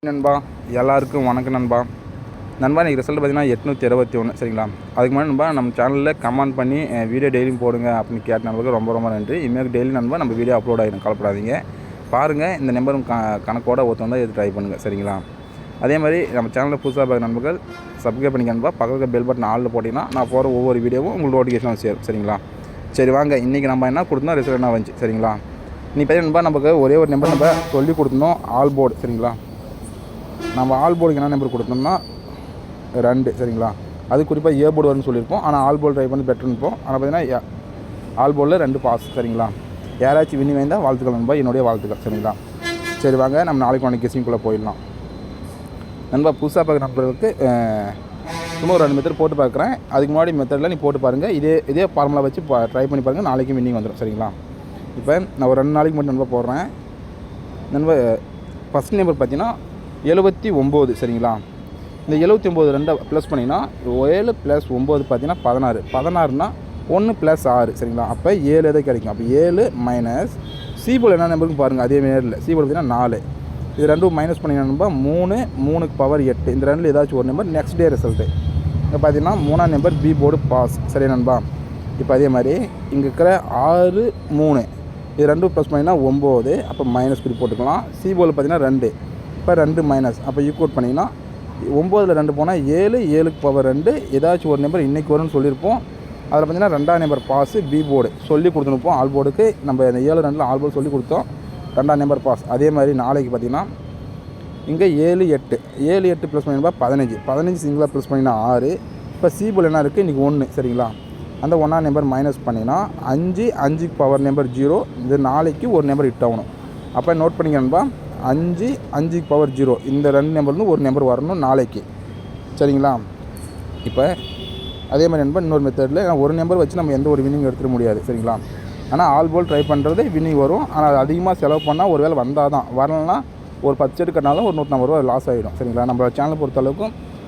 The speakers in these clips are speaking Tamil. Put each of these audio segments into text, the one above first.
நண்பா எல்லாருக்கும் வணக்கம் நண்பா. இன்றைக்கி ரிசல்ட் பார்த்தீங்கன்னா 821 சரிங்களா. அதுக்கு முன்னாடி நண்பா நம்ம சேனலில் கமெண்ட் பண்ணி வீடியோ டெய்லியும் போடுங்க அப்படின்னு கேட்ட நண்பருக்கு ரொம்ப ரொம்ப நன்றி. இனிமேல் டெய்லி நண்பா நம்ம வீடியோ அப்லோட் ஆகிடும், கவலைப்படாதீங்க. பாருங்கள், இந்த நம்பரும் கணக்கோட ஒருத்தவங்க இது ட்ரை பண்ணுங்கள் சரிங்களா. அதே மாதிரி நம்ம சேனலில் புதுசாக பார்க்குற நண்பர்கள் சப்ஸ்கிரைப் பண்ணிக்க நண்பா. பக்கத்தில் பெல் பட்டன் ஆளில் போட்டிங்கன்னா நான் போகிற ஒவ்வொரு வீடியோவும் உங்களுக்கு நோட்டிஃபிகேஷன் சேரும் சரிங்களா. சரி வாங்க, இன்றைக்கி நம்ம என்ன கொடுத்தோம், ரிசல்ட் என்ன வந்துச்சு சரிங்களா. இன்றைக்கி பார்த்தீங்கன்னா நண்பா நமக்கு ஒரே ஒரு நம்பர் நம்ம சொல்லி கொடுத்துருந்தோம், ஆல் போர்டு சரிங்களா. நம்ம ஆல் போர்டுக்கு என்ன நம்பர் கொடுத்தோம்னா 2 சரிங்களா. அது குறிப்பாக ஏ போர்டு வரும்னு சொல்லியிருப்போம், ஆனால் ஆல் போர்டு ட்ரை பண்ணி பெட்டர்னு இருப்போம். ஆனால் பார்த்தீங்கன்னா ஆல் போர்டில் 2 பாஸ் சரிங்களா. யாராச்சும் வினி வாய்ந்தால் வாழ்த்துக்கள் நண்பா, என்னுடைய வாழ்த்துக்கள் சரிங்களா. சரி வாங்க, நம்ம நாளைக்கு கெஸ்ஸிங்குள்ளே போயிடலாம் நண்பா. புதுசாக பார்க்குற நண்பர்களுக்கு சும்மா ஒரு 2 மெத்தட் போட்டு பார்க்குறேன். அதுக்கு முன்னாடி மெத்தடில் நீ போட்டு பாருங்கள். இதே ஃபார்முலா வச்சு ட்ரை பண்ணி பாருங்கள், நாளைக்கு வின்னிங் வந்துடும் சரிங்களா. இப்போ நான் ஒரு 2 நாளைக்கு மட்டும் நண்பா போடுறேன் நண்பா. ஃபஸ்ட் நம்பர் பார்த்தீங்கன்னா 79 சரிங்களா. இந்த 79 2 ப்ளஸ் பண்ணிங்கன்னா 7 + 9 பார்த்தீங்கன்னா 16. 16னா 1 + 6 சரிங்களா. அப்போ 7 எதை கிடைக்கும். அப்போ 7 மைனஸ் சிபோல் என்ன நம்பருக்கு பாருங்கள், அதே நேரில் சிபோல் பார்த்தீங்கன்னா 4. இது 2 மைனஸ் பண்ணிங்கன்னா 3 3க்கு பவர் 8. இந்த 2 ஏதாச்சும் ஒரு நம்பர் நெக்ஸ்ட் டே ரிசல்ட்டு. இங்கே பார்த்தீங்கன்னா 3ஆம் நம்பர் பி போர்டு பாஸ் சரி நண்பா. இப்போ அதே மாதிரி இங்கே இருக்கிற 6 3 இது 2 ப்ளஸ் பண்ணிங்கன்னா 9. அப்போ மைனஸ் குறி போட்டுக்கலாம். சிபோல் பார்த்தீங்கன்னா 2. இப்போ 2 மைனஸ், அப்போ ஈக்குவல் பண்ணிங்கன்னா 9ல் 2 போனால் 7 7க்கு பவர் 2. ஏதாச்சும் ஒரு நம்பர் இன்றைக்கி வரும்னு சொல்லியிருப்போம். அதில் பார்த்தீங்கன்னா 2ஆம் நம்பர் பாஸு பி போர்டு சொல்லி கொடுத்துருப்போம். ஆல் போர்டுக்கு நம்ம இந்த 7 2 ஆல் போர்டு சொல்லி கொடுத்தோம், 2ஆம் நம்பர் பாஸ். அதே மாதிரி நாளைக்கு பார்த்திங்கன்னா இங்கே 7 8 7 8 ப்ளஸ் பண்ணிங்கன்னா 15 15 சிங்கிளாக ப்ளஸ் பண்ணிங்கன்னா 6. இப்போ சி போர்டு என்ன இருக்குது இன்றைக்கி 1 சரிங்களா. அந்த 1ஆம் நம்பர் மைனஸ் பண்ணிங்கன்னா 5 5க்கு பவர் நம்பர் 0. இது நாளைக்கு ஒரு நம்பர் ஹிட் ஆகணும். அப்போ நோட் பண்ணிக்கணும்பா, 5 5க்கு பவர் 0. இந்த 2 நம்பர்லேருந்து ஒரு நம்பர் வரணும் நாளைக்கு சரிங்களா. இப்போ அதே மாதிரி நண்பர் இன்னொரு மெத்தடில் ஒரு நம்பர் வச்சு நம்ம எந்த ஒரு வின்னிங் எடுத்துட முடியாது சரிங்களா. ஆனால் ஆல் போல் ட்ரை பண்ணுறது வின்னிங் வரும். ஆனால் அது அதிகமாக செலவு பண்ணால் ஒரு வேளை வந்தால் தான், வரலன்னா ஒரு 10 செட்டு கட்டினாலும் ஒரு 150 ரூபா லாஸ் ஆகிடும் சரிங்களா. நம்ம சேனலை பொறுத்தளவுக்கு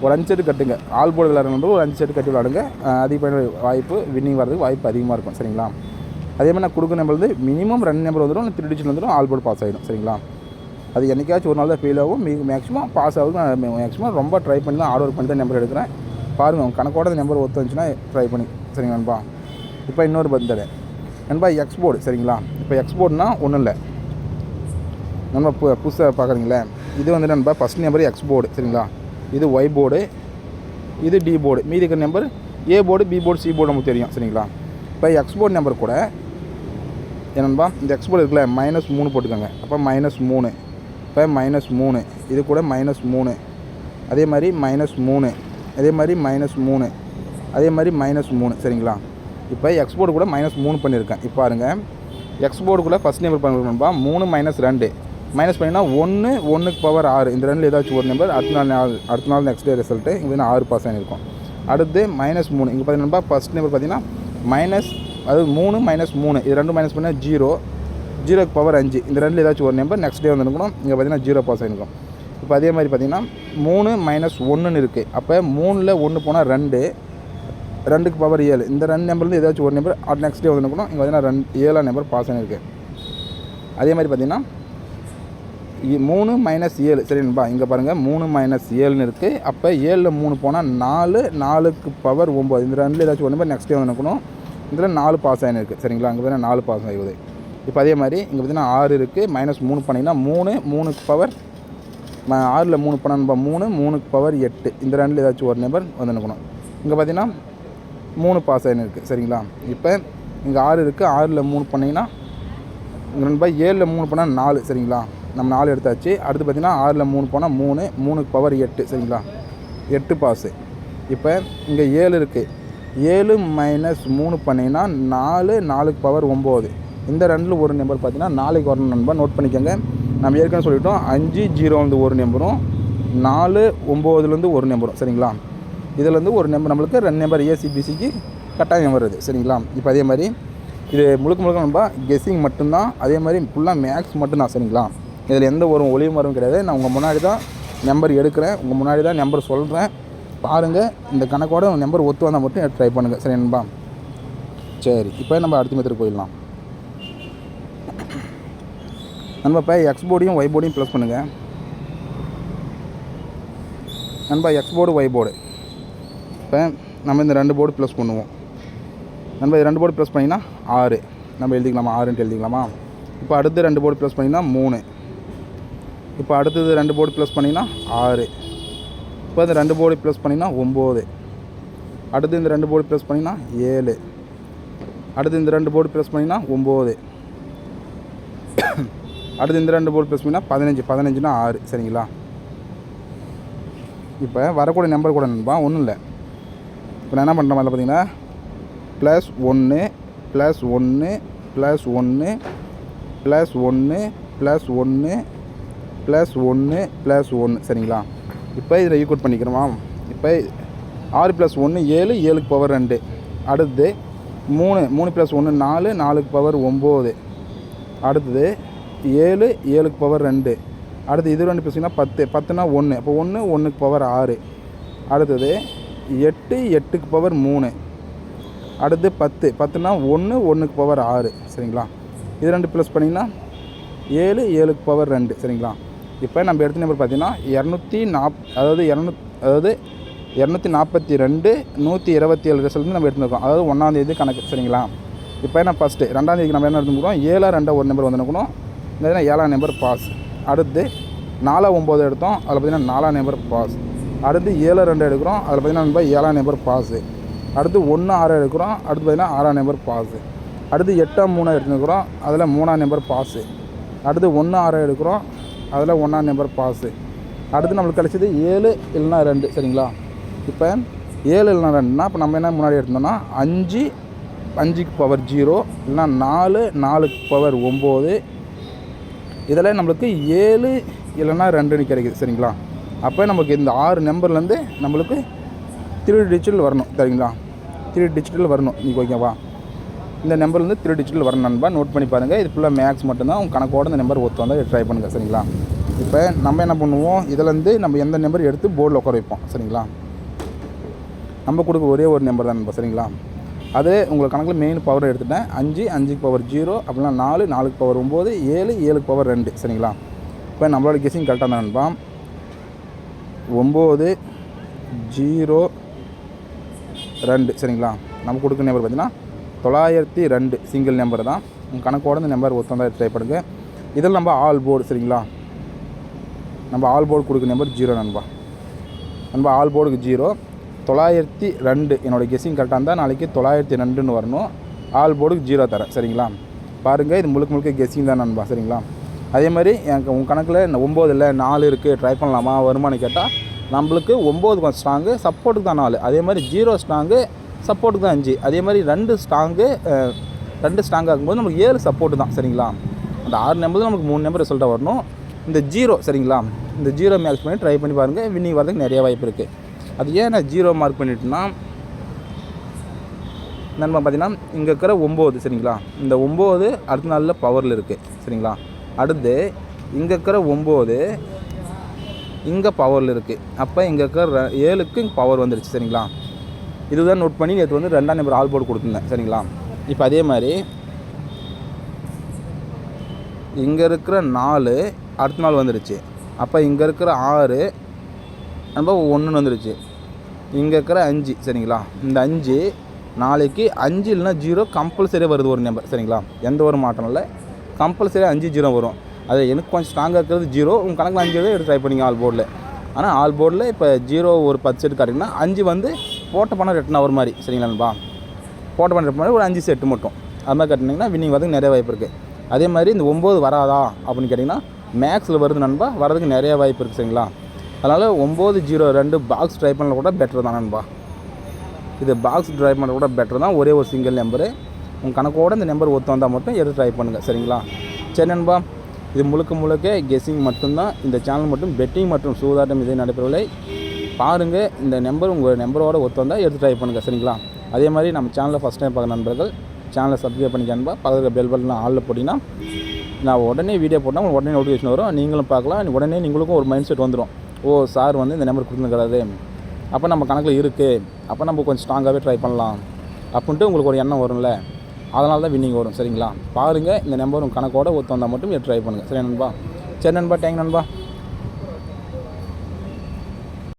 ஒரு 5 செட்டு கட்டுங்க. ஆல் போர்டு விளையாடுற நம்பர் ஒரு 5 செட்டு கட்டி விளையாடுங்க. அதிகமான வாய்ப்பு வின்னிங் வரதுக்கு வாய்ப்பு அதிகமாக இருக்கும் சரிங்களா. அதே மாதிரி நான் கொடுக்குற நம்பர் வந்து மினிமம் 2 நம்பர் வந்துடும், 3 டிஜிட் வந்துடும், ஆல் போர்டு பாஸ் ஆகிடும் சரிங்களா. அது என்றைக்காச்சும் ஒரு நாள் தான் ஃபெயில் ஆகும், மேக்ஸிமம் பாஸ் ஆகும். நான் மேக்ஸிமம் ரொம்ப ட்ரை பண்ணி தான் ஹார்ட் ஒர்க் பண்ணி தான் நம்பர் எடுக்கிறேன். பாருங்கள், உங்கள் கணக்கோட நம்பர் ஒத்து வந்துச்சுன்னா ட்ரை பண்ணி சரிங்களா நண்பா. இப்போ இன்னொரு பந்தடை நண்பா, எக்ஸ் போர்டு சரிங்களா. இப்போ எக்ஸ் போர்டுனா ஒன்றும் இல்லை நண்பா, புதுசாக பார்க்குறீங்களே, இது வந்து நண்பா ஃபஸ்ட் நம்பர் எக்ஸ் போர்டு சரிங்களா. இது ஒய் போர்டு, இது டி போர்டு. மீதி இருக்கிற number A board B board C board நமக்கு தெரியும் சரிங்களா. இப்போ எக்ஸ் போர்டு நம்பர் கூட என்னன்பா, இந்த எக்ஸ் போர்டு இருக்குல்ல -3 போட்டுக்கோங்க. அப்போ -3. இப்போ -3 இது கூட -3, அதே மாதிரி -3, அதே மாதிரி -3, அதே மாதிரி -3 சரிங்களா. இப்போ எக்ஸ் போர்டு கூட -3 பண்ணியிருக்கேன். இப்போ பாருங்கள், எக்ஸ் போர்டு கூட ஃபஸ்ட் நம்பர் பண்ணணும்பா 3 - 2 மைனஸ் பண்ணிங்கன்னா 1 1க்கு பவர் 6. இந்த 2 ஏதாச்சும் ஒரு நம்பர் அடுத்த நாள் நெக்ஸ்ட் டே ரிசல்ட்டு இங்கே 6 பாஸ் ஆகிருக்கும். அடுத்து -3 இங்கே பார்த்தீங்கன்னா ஃபஸ்ட் நம்பர் பார்த்தீங்கன்னா மைனஸ், அதாவது 3 - 3 இது 2 மைனஸ் பண்ணால் 0 0க்கு பவர் 5. இந்த 2 ஏதாச்சும் ஒரு நம்பர் நெக்ஸ்ட் டே வந்துருக்கணும். இங்கே பார்த்தீங்கன்னா 0 பாஸ் ஆகிருக்கும். இப்போ அதே மாதிரி பார்த்தீங்கன்னா 3 - 1ன்னு இருக்குது. அப்போ 3ல் 1 போனால் 2 2க்கு பவர் 7. இந்த 2 நம்பர்லேருந்து ஏதாச்சும் ஒரு நம்பர் நெக்ஸ்ட் டே வந்துருக்கணும். இங்கே பார்த்தீங்கன்னா 7ஆம் நம்பர் பாஸ் ஆகிருக்கு. அதே மாதிரி பார்த்தீங்கன்னா 3 - 7 சரிங்களா. இங்கே பாருங்கள் 3 - 7ன்னு இருக்குது. அப்போ 7ல் 3 போனால் 4 4க்கு பவர் 9. இந்த 2 ஏதாச்சும் ஒரு நம்பர் நெக்ஸ்ட் டே வந்துருக்கணும். இதில் 4 பாஸ் ஆகிருக்கு சரிங்களா. அங்கே பார்த்தீங்கன்னா 4 பாஸ் ஆகுது. இப்போ அதே மாதிரி இங்கே பார்த்தீங்கன்னா 6 இருக்குது. -3 பண்ணிங்கன்னா 3 3க்கு பவர் 6ல் 3 பண்ணால் 3 3க்கு பவர் 8. இந்த 2 ஏதாச்சும் ஒரு நம்பர் வந்துருக்கணும். இங்கே பார்த்தீங்கன்னா 3 பாஸ் ஆகிருக்கு சரிங்களா. இப்போ இங்கே 6 இருக்குது. 6ல் 3 பண்ணிங்கன்னா இங்கே நண்பா 7ல் 3 பண்ணால் 4 சரிங்களா. நம்ம 4 எடுத்தாச்சு. அடுத்து பார்த்தீங்கன்னா 6ல் 3 போனால் 3 3க்கு பவர் 8 சரிங்களா. 8 பாஸு. இப்போ இங்கே 7 இருக்குது. 7 - 3 பண்ணிங்கன்னா 4 4க்கு பவர் 9. இந்த 2ல் ஒரு நம்பர் பார்த்தீங்கன்னா நாளைக்கு வரணும் நண்பா, நோட் பண்ணிக்கோங்க. நம்ம ஏற்கனவே சொல்லிட்டோம் 5 0லேருந்து ஒரு நம்பரும் 4 9லேருந்து ஒரு நம்பரும் சரிங்களா. இதிலேருந்து ஒரு நம்பர் நம்மளுக்கு 2 நம்பர் ஏசிபிசிக்கு கட்டாயம் வருது சரிங்களா. இப்போ அதே மாதிரி இது முழுக்க நண்பா கெஸ்ஸிங் மட்டும்தான். அதே மாதிரி ஃபுல்லாக மேக்ஸ் மட்டும்தான் சரிங்களா. இதில் எந்த ஒரு ஒளிமரம் கிடையாது. நான் உங்கள் முன்னாடி தான் நம்பர் எடுக்கிறேன், உங்கள் முன்னாடி தான் நம்பர் சொல்கிறேன். பாருங்கள், இந்த கணக்கோட நம்பர் ஒத்து வந்தால் மட்டும் ட்ரை பண்ணுங்கள் சரி நண்பா. சரி, இப்போ நம்ம அடுத்த மெத்தட் போயிடலாம் நண்பா. இப்போ எக்ஸ் போர்டையும் ஒய் போர்டையும் ப்ளஸ் பண்ணுங்கள். நண்பா எக்ஸ் போர்டு ஒய் போர்டு. இப்போ நம்ம இந்த 2 போர்டு ப்ளஸ் பண்ணுவோம் நண்பா. இது 2 போர்டு ப்ளஸ் பண்ணிங்கன்னா 6 நம்ம எழுதிக்கலாமா, 6ன்ட்டு எழுதிக்கலாமா. இப்போ அடுத்து 2 போர்டு ப்ளஸ் பண்ணிங்கன்னா 3. இப்போ அடுத்தது 2 போர்டு ப்ளஸ் பண்ணிங்கன்னா 6. இப்போ இந்த 2 போர்டு ப்ளஸ் பண்ணிங்கன்னா 9. அடுத்து இந்த 2 போர்டு ப்ளஸ் பண்ணிங்கன்னா 7. அடுத்து இந்த 2 போர்டு ப்ளஸ் பண்ணிங்கன்னா 9. அடுத்து இந்த 2 போர்டு ப்ளஸ் பண்ணிங்கன்னா 15. 15னா 6 சரிங்களா. இப்போ வரக்கூடிய நம்பர் கூட நண்பா ஒன்றும் இல்லை. இப்போ நான் என்ன பண்ணுற மாதிரி பார்த்தீங்கன்னா +1 +1 +1 +1 +1 +1 +1 சரிங்களா. இப்போ இதில் ஈக்குவல் பண்ணிக்கிறோமா. இப்போ 6 + 1 7, 7க்கு பவர் 2. அடுத்து 3 + 1 4, 4க்கு பவர் 9. அடுத்தது 7, 7க்கு பவர் 2. அடுத்து இது 2 +10, 10னா 1. அப்போ 1, 1க்கு பவர் 6. அடுத்தது 8, 8க்கு பவர் 3. அடுத்து 10, 10னா 1, 1க்கு பவர் 6 சரிங்களா. இது 2 ப்ளஸ் பண்ணிங்கன்னா 7, 7க்கு பவர் 2 சரிங்களா. இப்போ நம்ம எடுத்த நம்பர் பார்த்தீங்கன்னா 242 127 ரிசல்ட் நம்ம எடுத்துருக்கோம். அதாவது 1ஆம் தேதி கணக்கு சரிங்களா. இப்போ என்ன ஃபஸ்ட்டு 2ஆம் தேதிக்கு நம்ம என்ன எடுத்துக்கிறோம் 7 2 ஒரு நம்பர் வந்துருக்கணும். இந்த 7ஆம் நம்பர் பாஸ். அடுத்து 4 9 எடுத்தோம், அதில் பார்த்தீங்கன்னா 4ஆம் நம்பர் பாஸ். அடுத்து 7 2 எடுக்கிறோம், அதில் பார்த்தீங்கன்னா 7ஆம் நம்பர் பாஸு. அடுத்து 1 6 எடுக்கிறோம், அடுத்து பார்த்தீங்கன்னா 6ஆம் நம்பர் பாஸு. அடுத்து 8 3 எடுத்துக்கிறோம், அதில் 3ஆம் நம்பர் பாஸு. அடுத்து 1 6 எடுக்கிறோம், அதில் 1ஆம் நம்பர் பாஸு. அடுத்து நம்மளுக்கு கிடச்சது 7 இல்லைனா 2 சரிங்களா. இப்போ 7 இல்லைனா 2னா இப்போ நம்ம என்ன முன்னாடி எடுத்தோம்னா 5, 5க்கு பவர் 0 இல்லைனா 4, 4க்கு பவர் 9. இதில் நம்மளுக்கு 7 இல்லைனா 2ன்னு கிடைக்குது சரிங்களா. அப்போ நமக்கு இந்த 6 நம்பர்லேருந்து நம்மளுக்கு 3 டிஜிட்டல் வரணும் சரிங்களா. 3 டிஜிட்டல் வரணும் நீங்கள் ஓகேவா. இந்த நம்பர்லேருந்து 3 டிஜிட்டல் வரணும் நண்பா. நோட் பண்ணி பாருங்கள். இது ஃபுல்லாக மேக்ஸ் மட்டும்தான். உங்கள் கணக்கோட இந்த நம்பர் ஒத்து வந்தால் ட்ரை பண்ணுங்கள் சரிங்களா. இப்போ நம்ம என்ன பண்ணுவோம், இதிலேருந்து நம்ம எந்த நம்பர் எடுத்து போர்டில் உட்கார வைப்போம் சரிங்களா. நம்ம கொடுக்க ஒரே ஒரு நம்பர் தான் நண்பா சரிங்களா. அது உங்களுக்கு கணக்கில் மெயின் பவர் எடுத்துட்டேன். 5, 5க்கு பவர் 0 அப்படின்னா 4, 4க்கு பவர் 9, 7, 7க்கு பவர் 2 சரிங்களா. இப்போ நம்மளோட கெஸிங் கரெக்டாக தான் நண்பா. 9 0 2 சரிங்களா. நம்ம கொடுக்குற நம்பர் பார்த்தீங்கன்னா 902 சிங்கிள் நம்பர் தான். உங்கள் கணக்கோட இந்த நம்பர் ஒருத்தம் தான் ட்ரை பண்ணுங்க. இதில் நம்ம ஆல் போர்டு சரிங்களா. நம்ம ஆல் போர்டு கொடுக்குற நம்பர் 0 நண்பா. நண்பா ஆல் போர்டுக்கு 0 902 என்னோடய கெஸிங் கரெக்டாக இருந்தால் நாளைக்கு 902ன்னு வரணும். ஆல் போர்டுக்கு 0 தரேன் சரிங்களா. பாருங்கள் இது முழுக்க கெஸிங் தான் நண்பா சரிங்களா. அதே மாதிரி எனக்கு உங்கள் கணக்கில் 9 இல்லை 4 இருக்குது ட்ரை பண்ணலாமா வருமானு கேட்டால் நம்மளுக்கு 9 கொஞ்சம் ஸ்ட்ராங்கு, சப்போர்ட்டுக்கு தான் 4. அதே மாதிரி 0 ஸ்ட்ராங்கு, சப்போர்ட்டுக்கு தான் 5. அதே மாதிரி 2 ஸ்ட்ராங்கு ஆகும்போது நமக்கு 7 சப்போர்ட்டு தான் சரிங்களா. அந்த 6 நம்பர் நமக்கு 3 நம்பர் ரிசல்ட்டாக வரணும். இந்த 0 சரிங்களா, இந்த 0 மேக்ஸ் பண்ணி ட்ரை பண்ணி பாருங்கள். வின்னிங் வரதுக்கு நிறைய வாய்ப்பு இருக்குது. அது ஏன் நான் 0 மார்க் பண்ணிட்டேன்னா நண்பா பார்த்தீங்கன்னா இங்கே இருக்கிற 9 சரிங்களா. இந்த 9 அடுத்த நாளில் பவரில் இருக்குது சரிங்களா. அடுத்து இங்கே இருக்கிற 9 இங்கே பவரில் இருக்குது. அப்போ இங்கே இருக்கிற 7க்கு பவர் வந்துடுச்சு சரிங்களா. இதுதான் நோட் பண்ணி நேற்று வந்து 2ஆம் நம்பர் ஆல் போர்டு கொடுத்துருந்தேன் சரிங்களா. இப்போ அதே மாதிரி இங்கே இருக்கிற 4 அடுத்த நாள் வந்துடுச்சு. அப்போ இங்கே இருக்கிற 6 நம்ம 1 வந்துடுச்சு. இங்கே இருக்கிற 5 சரிங்களா. இந்த 5 நாளைக்கு 5 இல்லைனா 0 கம்பல்சரியாக வருது ஒரு நம்பர் சரிங்களா. எந்த ஒரு மாற்றம் இல்லை, கம்பல்சரியாக 5 0 வரும். அது எனக்கு கொஞ்சம் ஸ்ட்ராங்காக இருக்கிறது 0. உங்கள் கணக்கில் 5 எடுத்து ட்ரை பண்ணிங்க ஆல் போர்டில். ஆனால் ஆல் போர்டில் இப்போ 0 ஒரு 10 செட் காட்டிங்கன்னா 5 வந்து போட்ட பணம் ரிட்டன் ஆகிற மாதிரி சரிங்களாப்பா. போட்ட பணம் ரிட்டன் மாதிரி ஒரு 5 செட்டு மட்டும் அது மாதிரி கட்டினீங்கன்னா வின்னிங் வரதுக்கு நிறைய வாய்ப்பு இருக்குது. அதே மாதிரி இந்த 9 வராதா அப்படின்னு கேட்டிங்கன்னா மேக்ஸில் வருது நண்பா, வரதுக்கு நிறைய வாய்ப்பு இருக்குது சரிங்களா. அதனால் 9 0 2 பாக்ஸ் ட்ரை பண்ணல கூட பெட்டர் தான் நண்பா. இது பாக்ஸ் ட்ரை பண்ண கூட பெட்டர் தான். ஒரே ஒரு சிங்கிள் நம்பரு உங்கள் கணக்கோடு இந்த நம்பர் ஒத்து வந்தால் மட்டும் எடுத்து ட்ரை பண்ணுங்கள் சரிங்களா. சரி நண்பா, இது முழுக்க கெஸ்ஸிங் மட்டும்தான். இந்த சேனல் மட்டும் பெட்டிங் மற்றும் சூதாட்டம் இதே நடைபெறவில்லை. பாருங்கள், இந்த நம்பர் உங்கள் நம்பரோட ஒத்து வந்தால் எடுத்து ட்ரை பண்ணுங்கள் சரிங்களா. அதே மாதிரி நம்ம சேனலில் ஃபஸ்ட் டைம் பார்க்குற நண்பர்கள் சேனலை சப்ஸ்கிரைப் பண்ணிக்கன்பா. பக்கத்தில் பெல் பட்டன் ஆளில் போட்டிங்கன்னா நான் உடனே வீடியோ போட்டால் உங்களுக்கு உடனே நோட்டிஃபிகேஷன் வரும். நீங்களும் பார்க்கலாம். உடனே நீங்களுக்கும் ஒரு மைண்ட் செட் வந்துடும். ஓ சார் வந்து இந்த நம்பர் கொடுத்துருக்காரு, அப்போ நம்ம கணக்கில் இருக்குது, அப்போ நம்ம கொஞ்சம் ஸ்ட்ராங்காகவே ட்ரை பண்ணலாம் அப்படின்ட்டு உங்களுக்கு ஒரு எண்ணம் வரும்ல. அதனால தான் வின்னிங் வரும் சரிங்களா. பாருங்கள், இந்த நம்பர் உங்கள் கணக்கோட ஒத்து வந்தால் மட்டும் ட்ரை பண்ணுங்கள் சரி நண்பா. சரி நண்பா, தேங்க் நண்பா.